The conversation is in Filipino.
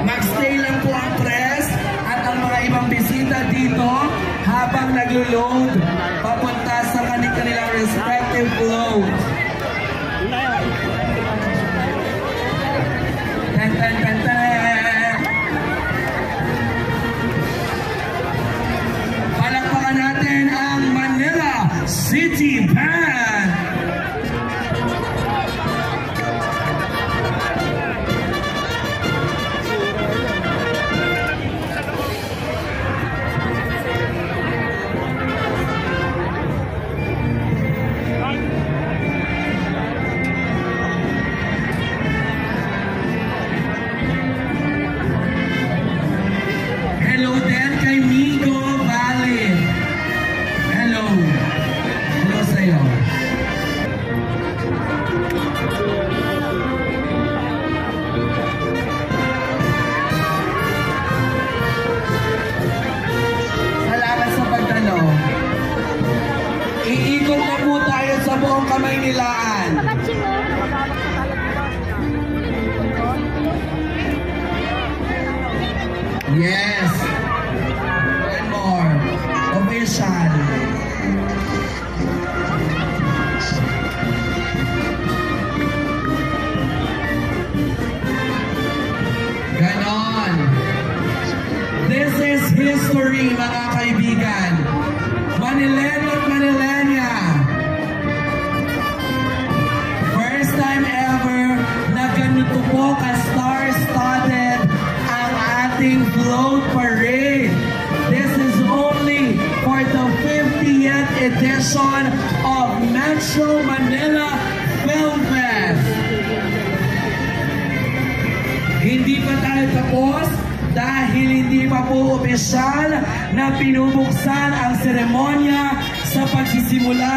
Magstay lang po ang press at ang mga ibang bisita dito habang naglo-load papunta sa kanilang respective load. Palakpakan natin ang Manila City Band! Hello din kay Migo Valley. Hello. Hello sa'yo. Salamat sa pagdalo. Iikot na po tayo sa buong Kamaynilaan. Yes. One more. Official. Ganon. This is history, mga kaibigan. Manileño at Manileña. First time ever na ganito po ka-star-studded ang ating float parade. This is only for the 50th edition of Metro Manila Film Fest. Hindi pa tayo tapos dahil hindi pa po opisyal na pinubuksan ang seremonya sa pagsisimula